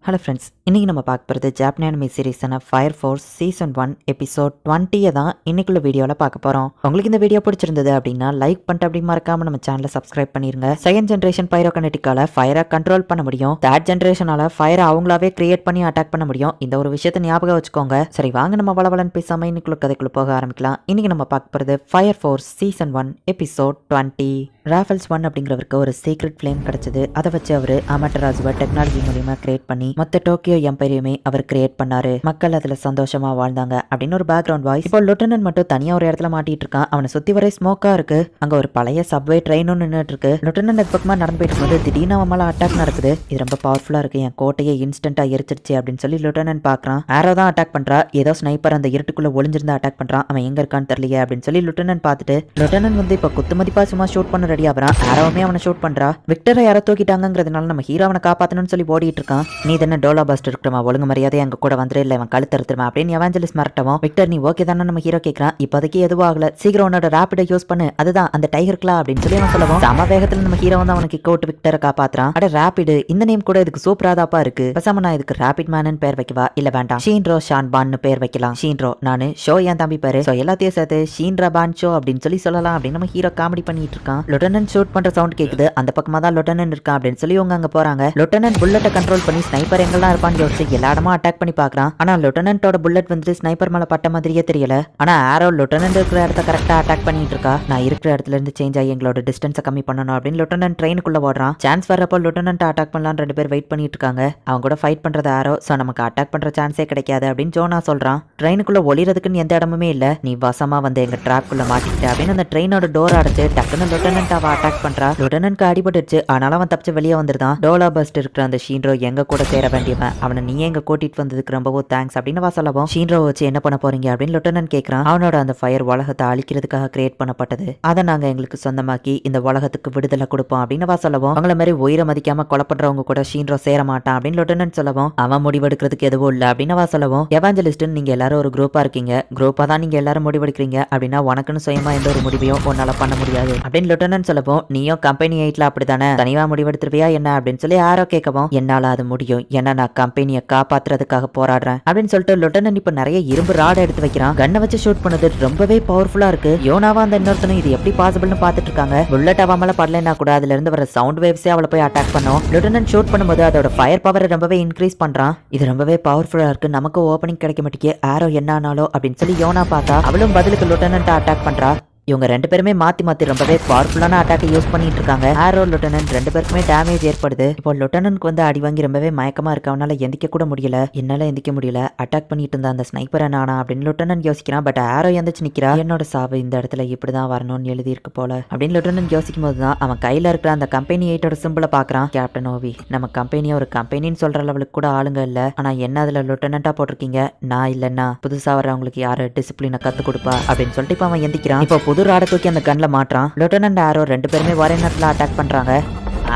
Hello friends, இன்றைக்கி நம்ம பார்க்க போகிறது ஜாப்பனி அனிமே சீரிஸான ஃபயர் ஃபோர்ஸ் சீசன் 1 எபிசோட் 20 தான் இன்னைக்குள்ள வீடியோவில் பார்க்க போகிறோம். உங்களுக்கு இந்த வீடியோ பிடிச்சிருந்தது அப்படின்னா லைக் பண்ணிட்டு அப்படி மறக்காமல் நம்ம சேனலை சப்ஸ்கிரைப் பண்ணிருங்க. செகண்ட் ஜென்ரேஷன் பைரோகனெட்டிக்கால ஃபயரை கண்ட்ரோல் பண்ண முடியும். தேர்ட் ஜென்ரேஷனால ஃபயரை அவங்களாவே கிரியேட் பண்ணி அட்டாக் பண்ண முடியும். இந்த ஒரு விஷயத்தை ஞாபகம் வச்சுக்கோங்க. சரி, வாங்க நம்ம வளவலன்னு பேசாமல் இன்னைக்குள்ள கதைக்குள்ள போக ஆரம்பிக்கலாம். இன்னைக்கு நம்ம பார்க்க போகிறது fire Force season 1 episode 20. Raffles 1 அப்படிங்கிறவருக்கு ஒரு சீக்ரெட் ஃப்ளேம் கிடைச்சது. அதை வச்சு அவர் அமட்டராஜுவை டெக்னாலஜி மூலியமா கிரியேட் பண்ணி மொத்த டோக்கியோ எம்பைரியுமே அவர் கிரியேட் பண்ணாரு. மக்கள் அதுல சந்தோஷமா வாழ்ந்தாங்க அப்படின்னு ஒரு பேக்ரவுண்ட் வாய்ஸ். இப்போ லெப்டினன்ட் மட்டும் தனியா ஒரு இடத்துல மாட்டிட்டு இருக்கான். அவனை சுத்தி வரை ஸ்மோக்கா இருக்கு. அங்க ஒரு பழைய சப்வே ட்ரெயினும் நின்றுட்டு இருக்கு. லெப்டினன்ட் அது பக்கமா நடந்து போயிட்டு இருக்கும்போது திடீர்னு அவன் மேல அட்டாக் நடக்குது. இது ரொம்ப பவர்ஃபுல்லா இருக்கு, என் கோட்டையை இன்ஸ்டன்டா எரிச்சிருச்சு அப்படின்னு சொல்லி லெப்டினன்ட் பாக்குறான். ஆரோ தான் அட்டாக் பண்றா. ஏதோ ஸ்னைப்பர் அந்த இருட்டுக்குள்ள ஒளிஞ்சிருந்தா அட்டாக் பண்றான். அவன் எங்க இருக்கான்னு தெரியலையே அப்படின்னு சொல்லி லெப்டினன்ட் பார்த்துட்டு லெப்டினன்ட் வந்து இப்ப குத்துமதிப்பா சும்மா ஷூட் பண்ண ரெடி ஆகிறான். ஆரோவுமே அவனை ஷூட் பண்றா. விக்டரை யாரோ தூக்கிட்டாங்கிறதுனால நம்ம ஹீரோ அவனை காப்பாத்தணும்னு சொல்லி ஓடிட்டு இருக்கான். நீ தானே டோலா பஸ்ட் இருக்கிறமா, ஒழுங்கு மரியாதை எங்க கூட வந்துரு, இல்ல அவன் கழுத்து எடுத்துருமா அப்படின்னு எவாஞ்சலிஸ்ட் மிரட்டவும் விக்டர் நீ ஓகே தானே நம்ம ஹீரோ கேட்கறான். இப்போதைக்கு எதுவும் ஆகல, சீக்கிரம் உன்னோட ரேபிடை யூஸ் பண்ணு, அதுதான் அந்த டைகர்க்லா அப்படின்னு சொல்லி அவன் சொல்லுவோம். சம வேகத்துல நம்ம ஹீரோ வந்து அவனுக்கு கிக் அவுட் விக்டரை காப்பாத்துறான். அட ரேபிடு, இந்த நேம் கூட இதுக்கு சூப்பராதாப்பா இருக்கு. பேசாம நான் இதுக்கு ரேபிட் மேனு பேர் வைக்கவா, இல்ல வேண்டாம் ஷீன்ரோ ஷான்பான்னு பேர் வைக்கலாம். ஷீன்ரோ நானு, ஷோ என் தம்பி பேரு, சோ எல்லாத்தையும் சேர்த்து ஷீன்ரா பான் ஷோ அப்படின்னு சொல்லி சொல்லலாம் அப்படின்னு நம்ம ஹீரோ காமெடி பண்ணிட்டு இருக்கான். லெப்டினன்ட் ஷூட் பண்ற சவுண்ட் கேக்குது. அந்த பக்கமா தான் லெப்டினன்ட் இருக்கான் அப்படின்னு சொல்லி இவங்க அங்க போறாங்க. லெப்டினன்ட் புல்லட்டை கண்ட்ரோல் பண்ணி ஸ்னைப்பர் எங்கெல்லாம் இருப்பான்னு யோசிச்சு எல்லா இடமா அட்டாக் பண்ணி பாக்குறான். ஆனா லெப்டினன்ட்டோட புல்லட் வந்து ஸ்னைப்பர் மேல பட்ட மாதிரியே தெரியல. ஆனா ஆரோ லெப்டினன்ட் இருக்கிற இடத்த கரெக்டா அட்டாக் பண்ணிட்டு இருக்கா. நான் இருக்கிற இடத்துல இருந்து சேஞ்ச் ஆகி எங்களோட டிஸ்டன்ஸை கம்மி பண்ணணும் அப்படின்னு லெப்டினன்ட் ட்ரெயினுக்குள்ள ஓடுறான். சான்ஸ் வர்றப்போ லெப்டினன்ட் அட்டாக் பண்ணலாம் ரெண்டு பேர் வெயிட் பண்ணிட்டு இருக்காங்க. அவங்க கூட ஃபைட் பண்றது ஆரோ, சோ நமக்கு அட்டாக் பண்ற சான்ஸே கிடைக்காது அப்படின்னு ஜோனா சொல்றான். ட்ரெயினுக்குள்ள ஒளிறதுக்குன்னு எந்த இடமுமே இல்ல, நீ வசமா வந்து எங்க ட்ராக்குள்ள மாட்டிக்கிட்ட அப்படின்னு அந்த ட்ரெயினோட டோர் அடைச்சு டக்குன்னு லெப்டினன்ட் அவ அட்டாக் பண்றா. லெப்டினன்ட்க்கு அடிபட்டுச்சு, ஆனாலும் அவன் தப்பிச்சு வெளியே வந்துருதான். டோலா பஸ்ட் இருக்கிற அந்த ஷீன்ரோ எங்க கூட சேர வேண்டியவன், அவனை நீ எங்க கூட்டிட்டு வந்ததுக்கு ரொம்பவும் தேங்க்ஸ் அப்படின்னு சொல்லவும் ஷீன்ரோ வச்சு என்ன பண்ண போறீங்க அப்படின்னு லெப்டினன்ட் கேட்கறான். அவனோட அந்த ஃபயர் உலகத்தை அழிக்கிறதுக்காக கிரியேட் பண்ணப்பட்டது, அதை நாங்க எங்களுக்கு சொந்தமாக்கி இந்த உலகத்துக்கு விடுதலை கொடுப்போம் அப்படின்னு சொல்லவும் அவங்கள மாதிரி உயிரை மதிக்காம கொலை பண்றவங்க கூட ஷீன்ரோ சேர மாட்டான் அப்படின்னு லெப்டினன்ட் சொல்லவும் அவன் முடிவெடுக்கிறதுக்கு எதுவும் இல்ல அப்படின்னு சொல்லவும் எவாஞ்சலிஸ்ட் நீங்க எல்லாரும் ஒரு குரூப்பா இருக்கீங்க, குரூப்பா தான் நீங்க எல்லாரும் முடிவெடுக்கிறீங்க அப்படின்னா உனக்குன்னு சுயமா எந்த ஒரு முடிவையும் உன்னால பண்ண முடியாது அப்படின்னு லெப்டினன்ட் சொல்லவும் நீயும் கம்பெனி 8ல அப்படித்தானே தனியா முடிவெடுத்துருவியா என்ன அப்படின்னு சொல்லி ஆரோ கேட்கவும் என்னால அது முடியும், ஏன்னா நான் கம்பெனியை காப்பாத்துறதுக்காக போராடுறேன் அப்படின்னு சொல்லிட்டு லெப்டினன்ட் இப்ப நிறைய இரும்பு ராட எடுத்து வைக்கிறான். கண்ணை வச்சு ஷூட் பண்ணது ரொம்பவே பவர்ஃபுல்லா இருக்கு. யோனாவா அந்த இன்னொருத்தனும் இது எப்படி பாசிபிள்னு பாத்துட்டு இருக்காங்க. புல்லட் அவ மேல படலைன்னா கூட அதுல இருந்து வர சவுண்ட் வேவ்ஸே அவளை போய் அட்டாக் பண்ணும். லெப்டினன்ட் ஷூட் பண்ணும்போது அதோட ஃபயர் பவரை ரொம்பவே இன்க்ரீஸ் பண்றான். இது ரொம்பவே பவர்ஃபுல்லா இருக்கு, நமக்கு ஓப்பனிங் கிடைக்க மாட்டேங்க ஆரோ என்ன ஆனாலும் அப்படின்னு சொல்லி யோனா பார்த்தா அவளும் பதிலுக்கு லெப்டினன்ட் அட்டாக் பண்றா. இவங்க ரெண்டு பேருமே மாத்தி ரொம்பவே பவர்ஃபுல்லான அட்டாக் யூஸ் பண்ணிட்டு இருக்காங்க. ஆரோ லெப்டினன்ட் ரெண்டு பேருக்குமே டேமேஜ் ஏற்படுது. இப்போ லெப்டினன்ட்க்கு வந்து அடி வாங்கி ரொம்பவே மயக்கமா இருக்கு. அவனால எந்திக்க கூட முடியல. என்னால எந்திக்க முடியல, அட்டாக் பண்ணிட்டு இருந்த அந்த ஸ்னைப்பர் நானா அப்படின்னு லெப்டினன்ட் யோசிக்கிறான். பட் ஆரோ எந்திரிச்சு நிக்கிறா. என்னோட சாவு இந்த இடத்துல இப்படிதான் வரணும்னு எழுதி இருக்கு போல அப்படின்னு லெப்டினன்ட் யோசிக்கும் போதுதான் அவன் கையில இருக்கிற அந்த கம்பெனி 8ஓட சிம்பிளை பாக்குறான். கேப்டன் ஓவி, நம்ம கம்பெனியை ஒரு கம்பெனின்னு சொல்ற லெவலுக்கு கூட ஆளுங்க இல்ல, ஆனா என்ன அதுல லெப்டினன்ட்டா போட்டிருக்கீங்க, நான் இல்லன்னா புதுசா வரவங்களுக்கு யாரு டிசிப்ளினை கத்து கொடுப்பா அப்படின்னு சொல்லிட்டு இப்ப அவன் எந்திக்கிறான். இப்போ புது ராட தூக்கி அந்த கன்ல மாட்டான். லெப்டினன்ட் ஆரோ ரெண்டு பேருமே ஒரே நேரத்துல அட்டாக் பண்றாங்க.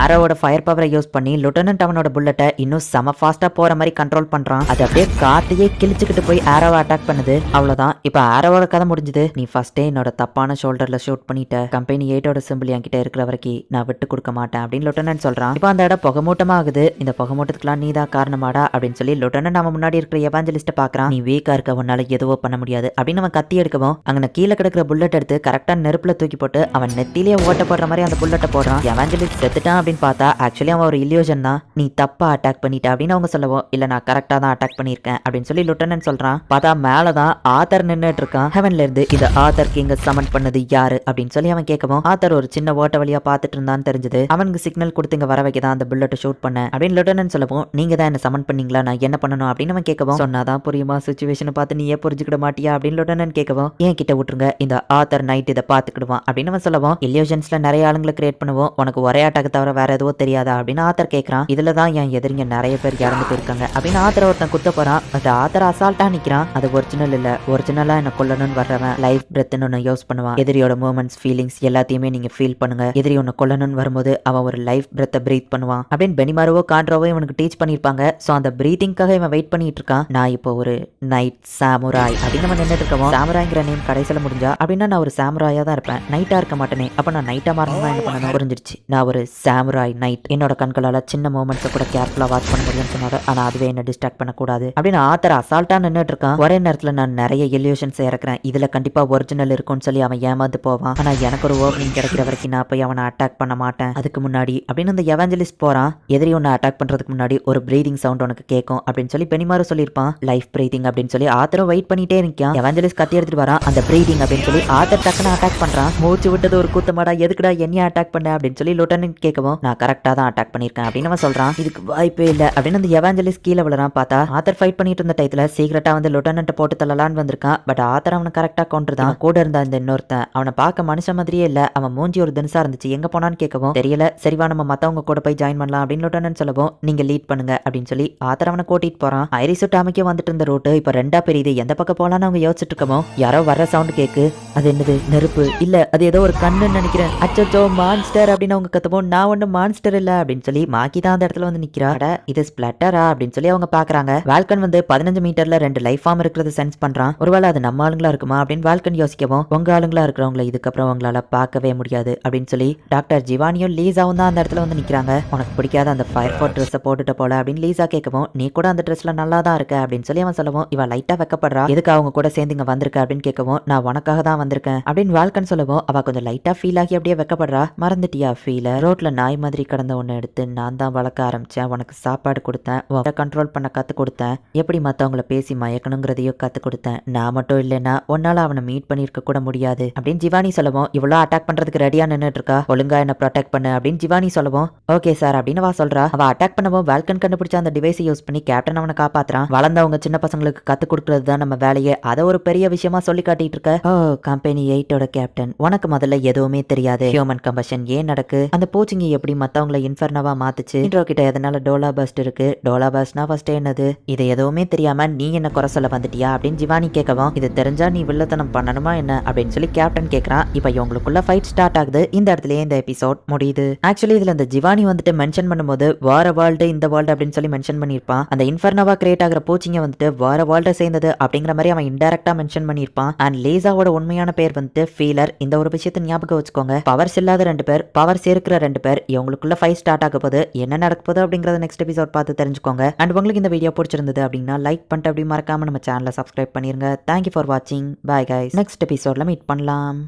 ஆரோவோட ஃபயர் பவரை யூஸ் பண்ணி லெப்டினன்ட் அவனோட புல்லட்டை இன்னும் செம ஃபாஸ்டா போற மாதிரி கண்ட்ரோல் பண்றான். அது அப்படியே காட்டையே கிழிச்சுக்கிட்டு போய் ஆரோவை அட்டாக் பண்ணுது. அவ்வளவுதான், இப்ப ஆரோவோட கதை முடிஞ்சது. நீ ஃபர்ஸ்டே என்னோட தப்பான ஷோல்டர்ல ஷூட் பண்ணிட்ட, கம்பெனி 8ஓட சிம்பிள் என்கிட்ட இருக்கிற வரைக்கும் நான் விட்டு கொடுக்க மாட்டேன் அப்படின்னு லெப்டினன்ட் சொல்றான். இப்ப அந்த இடம் புகமூட்டமா ஆகுது. இந்த புகமூட்டத்துக்குலாம் நீ தான் காரணமாடா அப்படின்னு சொல்லி லெப்டினன்ட் அவன் முன்னாடி இருக்கிற எவாஞ்சலிஸ்ட பாக்குறான். நீ வீக்கா இருக்க, உன்னால எதுவோ பண்ண முடியாது அப்படின்னு அவன் கத்தி எடுக்கவும் அங்க கீழே கிடக்கிற புல்லட் எடுத்து கரெக்டா நெருப்புல தூக்கி போட்டு அவன் நெத்திலேயே ஓட்ட போடுற மாதிரி அந்த புல்லட்டை போடுறான். எவாஞ்சலிஸ்ட் செத்துட்டான் அப்படின்னு பார்த்தா ஆக்சுவலி அவன் ஒரு இல்யூஷன் தான். நீ தப்பா அட்டாக் பண்ணிட்ட அப்படின்னு அவங்க சொல்லவும் இல்ல நான் கரெக்டா தான் அட்டாக் பண்ணிருக்கேன் அப்படின்னு சொல்லி லெப்டினன்ட் சொல்றான். பார்த்தா மேலதான் ஆத்தர் நின்னுட்டு இருக்கான். ஹெவன்ல இருந்து இது ஆத்தர் கிங்க சமன் பண்ணது யாரு அப்படின்னு சொல்லி அவன் கேட்கவும் ஆத்தர் ஒரு சின்ன ஓட்ட வழியா பாத்துட்டு இருந்தான்னு தெரிஞ்சது. அவனுக்கு சிக்னல் கொடுத்து இங்க வர வைக்கதான் அந்த புல்லட்டை ஷூட் பண்ண அப்படின்னு லெப்டினன்ட் சொல்லவும் நீங்க தான் என்ன சமன் பண்ணீங்களா, நான் என்ன பண்ணணும் அப்படின்னு அவன் கேட்கவும் சொன்னாதான் புரியுமா, சுச்சுவேஷனை பார்த்து நீயே புரிஞ்சுக்கிட மாட்டியா அப்படின்னு லெப்டினன்ட் கேட்கவும் ஏன் கிட்ட விட்டுருங்க, இந்த ஆத்தர் நைட் இதை பாத்துக்கிடுவான் அப்படின்னு அவன் சொல்லவும் இல்யூஷன்ஸ்ல நிறைய ஆளுங்களை கிரியேட் பண்ணுவோம், உனக்கு ஒரே அட்டாக் தவிர வேற எதுவும் தெரியாதா அப்படின்னு ஆத்தர் கேட்கறான். இதுலதான் என் எதிரிங்க நிறைய பேர் இறந்து போயிருக்காங்க அப்படின்னு ஆத்தர் ஒருத்தன் குத்த போறான். பட் ஆத்தர் அசால்ட்டா நிக்கிறான். அது ஒரிஜினல் இல்ல, ஒரிஜினலா என்ன கொல்லணும்னு வர்றவன் லைஃப் பிரெத்னு ஒன்னு யூஸ் பண்ணுவான். எதிரியோட மூமெண்ட்ஸ் ஃபீலிங்ஸ் எல்லாத்தையுமே நீங்க ஃபீல் பண்ணுங்க. எதிரி ஒன்னு கொல்லணும்னு வரும்போது அவன் ஒரு லைஃப் பிரெத்தை பிரீத் பண்ணுவான் அப்படின்னு பெனிமாருவோ காண்ட்ரோவோ இவனுக்கு டீச் பண்ணிருப்பாங்க. சோ அந்த பிரீத்திங்காக இவன் வெயிட் பண்ணிட்டு இருக்கான். நான் இப்போ ஒரு நைட் சாமுராய் அப்படின்னு நம்ம நின்றுட்டு இருக்கோம். சாமுராய்ங்கிற நேம் கடைசியில முடிஞ்சா அப்படின்னா நான் ஒரு சாமுராயா தான் இருப்பேன், நைட்டா இருக்க மாட்டேனே. அப்ப நான் நைட்டா மாறணும்னா என்ன பண்ணணும் புரிஞ்சிருச்சு. நான் ஒரு சாமுராய் சாமுராய் நைட் என்னோட கண்களால சின்ன மூமெண்ட்ஸை கூட கேர்ஃபுல்லா வாட்ச் பண்ண முடியும்னு சொன்னாரு. ஆனா அதுவே என்ன டிஸ்ட்ராக்ட் பண்ணக்கூடாது அப்படின்னு ஆத்தர் அசால்ட்டா நின்னுட்டு இருக்கான். ஒரே நேரத்துல நான் நிறைய இல்யூஷன்ஸ் இறக்குறேன், இதுல கண்டிப்பா ஒரிஜினல் இருக்கும்னு சொல்லி அவன் ஏமாந்து போவான். ஆனா எனக்கு ஒரு ஓப்பனிங் கிடைக்கிற வரைக்கும் நான் போய் அவனை அட்டாக் பண்ண மாட்டேன். அதுக்கு முன்னாடி அப்படின்னு அந்த எவாஞ்சலிஸ்ட் போறான். எதிரி ஒன்னு அட்டாக் பண்றதுக்கு முன்னாடி ஒரு பிரீதிங் சவுண்ட் உனக்கு கேட்கும் அப்படின்னு சொல்லி பெனிமாரு சொல்லியிருப்பான். லைஃப் பிரீதிங் அப்படின்னு சொல்லி ஆத்தரும் வெயிட் பண்ணிட்டே இருக்கான். எவாஞ்சலிஸ்ட் கத்தி எடுத்துட்டு வரான். அந்த பிரீதிங் அப்படின்னு சொல்லி ஆத்தர் டக்குன்னு அட்டாக் பண்றான். மூச்சு விட்டது ஒரு கூத்தமாடா, எதுக்குடா என்னைய அட்டாக் பண்ண அப்படின்னு சொல்லி லிeutenant கேட்கவும் நான் கரெக்டா தான் அட்டாக் பண்ணிருக்கேன் அப்படின்னு அவன் சொல்றான். இதுக்கு வாய்ப்பே இல்ல அப்படின்னு அந்த எவாஞ்சலிஸ்ட் கீழே விழுறான். பார்த்தா ஆத்தர் ஃபைட் பண்ணிட்டு இருந்த டைத்துல சீக்கிரட்டா வந்து லிeutenant போட்டு தள்ளலான்னு வந்திருக்கான். பட் ஆத்தர் அவனை கரெக்டா கொண்டுதான். கூட இருந்த அந்த இன்னொருத்தன் அவனை பார்க்க மனுஷன் மாதிரியே இல்ல, அவன் மூஞ்சி ஒரு தினசா இருந்துச்சு. எங்க போனான்னு கேட்கவும் தெரியல, சரிவா நம்ம மத்தவங்க கூட போய் ஜாயின் பண்ணலாம் அப்படின்னு லிeutenant சொல்லவும் நீங்க லீட் பண்ணுங்க அப்படின்னு சொல்லி ஆத்தர் அவனை கூட்டிட்டு போறான். ஐரிஸ் டாமிக்கே வந்துட்டு இருந்த ரோட்டு இப்ப ரெண்டா பெரியுது. எந்த பக்கம் போலான்னு அவங்க யோசிச்சுட்டு இருக்கமோ யாரோ வர்ற சவுண்ட் கேக்கு. அது என்னது, நெருப்பு இல்ல, அது ஏதோ ஒரு கண்ணுன்னு நினைக்கிறேன். அச்சோ மான்ஸ்டர் அப்படின்னு அவங்க கத்துவோம். நான் ஒன்னும் மான்ஸ்டர் இல்ல அப்படின்னு சொல்லி மாக்கி தான் அந்த இடத்துல வந்து நிக்கிறா. இது ஸ்பிளட்டரா அப்படின்னு சொல்லி அவங்க பாக்குறாங்க. வால்கன் வந்து 15 மீட்டர்ல 2 லைஃப் ஃபார்ம் இருக்கிறது சென்ஸ் பண்றான். ஒருவேளை அது நம்ம ஆளுங்களா இருக்குமா அப்படின்னு வால்கன் யோசிக்கவும் உங்க ஆளுங்களா இருக்கிறவங்களை இதுக்கப்புறம் உங்களால பார்க்கவே முடியாது அப்படின்னு சொல்லி டாக்டர் ஜிவானியும் லீசாவும் தான் அந்த இடத்துல வந்து நிக்கிறாங்க. உனக்கு பிடிக்காத அந்த ஃபயர் ஃபோர்ட் ட்ரெஸ் போட்டுட்டு போல அப்படின்னு லீசா கேட்கவும் நீ கூட அந்த ட்ரெஸ்ல நல்லா தான் இருக்க அப்படின்னு சொல்லி அவன் சொல்லவும் இவ லைட்டா வெக்கப்படுறா. எதுக்கு அவங்க கூட சேர்ந்து இங்க வந்திருக்க அப்படின்னு கேட்கவும் நான் உனக்காக தான் வந்திருக்கேன் அப்படின்னு வால்கன் சொல்லவும் அவ கொஞ்சம் லைட்டா ஃபீல் ஆகி அப்படியே வெக்கப்படுறா. மறந்துட்டியா ஃபீல? ரோட்ல நாய் மாதிரி கடந்த ஒண்ணு எடுத்து நான் தான் வளர்க்க ஆரம்பிச்சேன், உனக்கு சாப்பாடு கொடுத்தேன், கண்ட்ரோல் பண்ண கத்து கொடுத்தேன், எப்படி மத்தவங்களை பேசி மயக்கணுங்கிறதையும் கத்து கொடுத்தேன். நான் மட்டும் இல்லைன்னா உன்னால அவனை மீட் பண்ணிருக்க கூட முடியாது அப்படின்னு ஜிவானி சொல்லவும் இவ்வளவு அட்டாக் பண்றதுக்கு ரெடியா நின்னுட்டு இருக்கா. ஒழுங்கா என்ன ப்ரொடெக்ட் பண்ணு அப்படின்னு ஜிவானி சொல்லவும் ஓகே சார் அப்படின்னு அவ சொல்றா. அவ அட்டாக் பண்ணவும் வால்கன் கண்டுபிடிச்ச அந்த டிவைஸை யூஸ் பண்ணி கேப்டன் அவனை காப்பாத்துறான். வளர்ந்தவங்க சின்ன பசங்களுக்கு கத்து கொடுக்கறது தான் நம்ம வேலையே, அதை ஒரு பெரிய விஷயமா சொல்லி காட்டிட்டு இருக்க. ஓ கம்பெனி 8ஓட கேப்டன், உனக்கு முதல்ல எதுவுமே தெரியாது. ஹியூமன் கம்பஷன் ஏன் நடக்கு, அந்த பூச்சிங்க எப்படி மத்தவங்களை இன்ஃபர்னவா மாத்துச்சு, இன்ட்ரோ கிட்ட எதனால டோலா பஸ்ட் இருக்கு, டோலா பஸ்ட்னா ஃபர்ஸ்ட் என்னது, இது எதுவுமே தெரியாம நீ என்ன குறை சொல்ல வந்துட்டியா அப்படின்னு ஜிவானி கேட்கவும் இது தெரிஞ்சா நீ வில்லத்தனம் பண்ணணுமா என்ன அப்படின்னு சொல்லி கேப்டன் கேட்கறான். இப்ப இவங்களுக்குள்ள ஃபைட் ஸ்டார்ட் ஆகுது. இந்த இடத்துலயே இந்த எபிசோட் முடியுது. ஆக்சுவலி இதுல இந்த ஜிவானி வந்துட்டு மென்ஷன் பண்ணும்போது வார வேர்ல்டு இந்த வேர்ல்டு அப்படின்னு சொல்லி மென்ஷன் பண்ணிருப்பான். அந்த இன்ஃபர்னவா கிரியேட் ஆகிற பூச்சிங்க வந்துட்டு வார வேர்ல்ட சேர்ந்தது அப்படிங்கிற மாதிரி அவன் இன்டைரக்டா மென்ஷன் பண்ணிருப்பான். அண்ட் லேசாவோட உண்மையான பேர் வந்துட்டு ஃபீலர். இந்த ஒரு விஷயத்தை ஞாபகம் வச்சுக்கோங்க. பவர்ஸ் இல்லாத 2 பேர், பவர்ஸ் இருக்கிற 2 பேர், இவங்களுக்குள்ள ஃபைட் ஸ்டார்ட் ஆக போது. என்ன நடக்க போகுது அப்படிங்கறத நெக்ஸ்ட் எபிசோட் பார்த்து தெரிஞ்சுக்கோங்க. அண்ட் உங்களுக்கு இந்த வீடியோ பிடிச்சிருந்தது அப்படின்னா லைக் பண்ணிட்டு அப்படி மறக்காம நம்ம சேனலை சப்ஸ்கிரைப் பண்ணிருங்க. தேங்க்யூ ஃபார் வாட்சிங். Bye guys. நெக்ஸ்ட் எபிசோட்ல மீட் பண்ணலாம்.